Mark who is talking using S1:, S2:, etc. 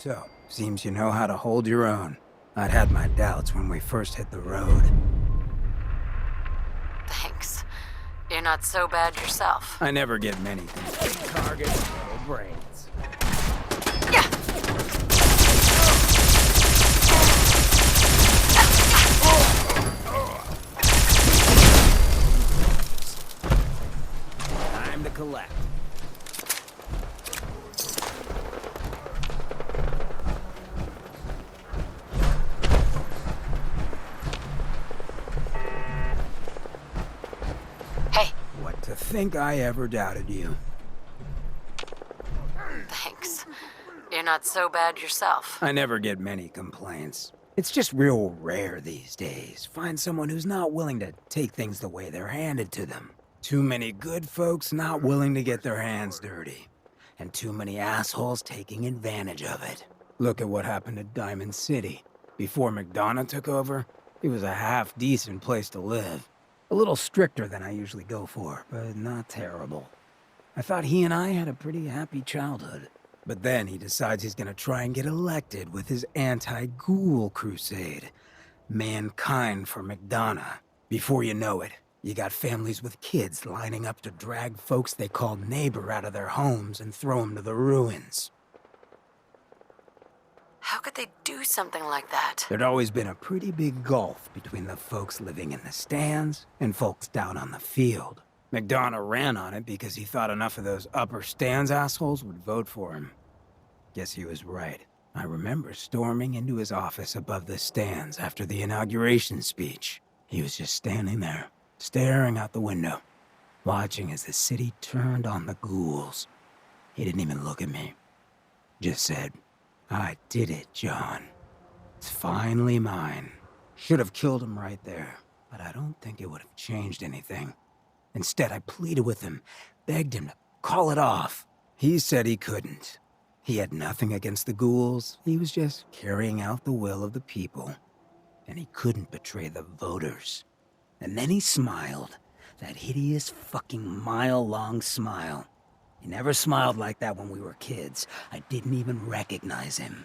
S1: So, seems you know how to hold your own. I'd had my doubts when we first hit the road.
S2: Thanks. You're not so bad yourself.
S1: I never get many things. Big targets, little brains.
S2: Yeah.
S1: Time to collect.
S2: Hey,
S1: What to think I ever doubted you.
S2: thanks. You're not so bad yourself.
S1: I never get many complaints. It's just real rare these days. Find someone who's not willing to take things the way they're handed to them. Too many good folks not willing to get their hands dirty. And too many assholes taking advantage of it. Look at what happened to Diamond City. Before McDonough took over, it was a half-decent place to live. A little stricter than I usually go for, but not terrible. I thought he and I had a pretty happy childhood. But then he decides he's gonna try and get elected with his anti-ghoul crusade. Mankind for McDonough. Before you know it, you got families with kids lining up to drag folks they called neighbor out of their homes and throw them to the ruins.
S2: How could they do something like that?
S1: There'd always been a pretty big gulf between the folks living in the stands and folks down on the field. McDonough ran on it because he thought enough of those upper stands assholes would vote for him. Guess he was right. I remember storming into his office above the stands after the inauguration speech. He was just standing there, staring out the window, watching as the city turned on the ghouls. He didn't even look at me. Just said, "I did it, John. It's finally mine." Should have killed him right there, but I don't think it would have changed anything. Instead, I pleaded with him, begged him to call it off. He said he couldn't. He had nothing against the ghouls. He was just carrying out the will of the people. And he couldn't betray the voters. And then he smiled. That hideous fucking mile-long smile. He never smiled like that when we were kids. I didn't even recognize him.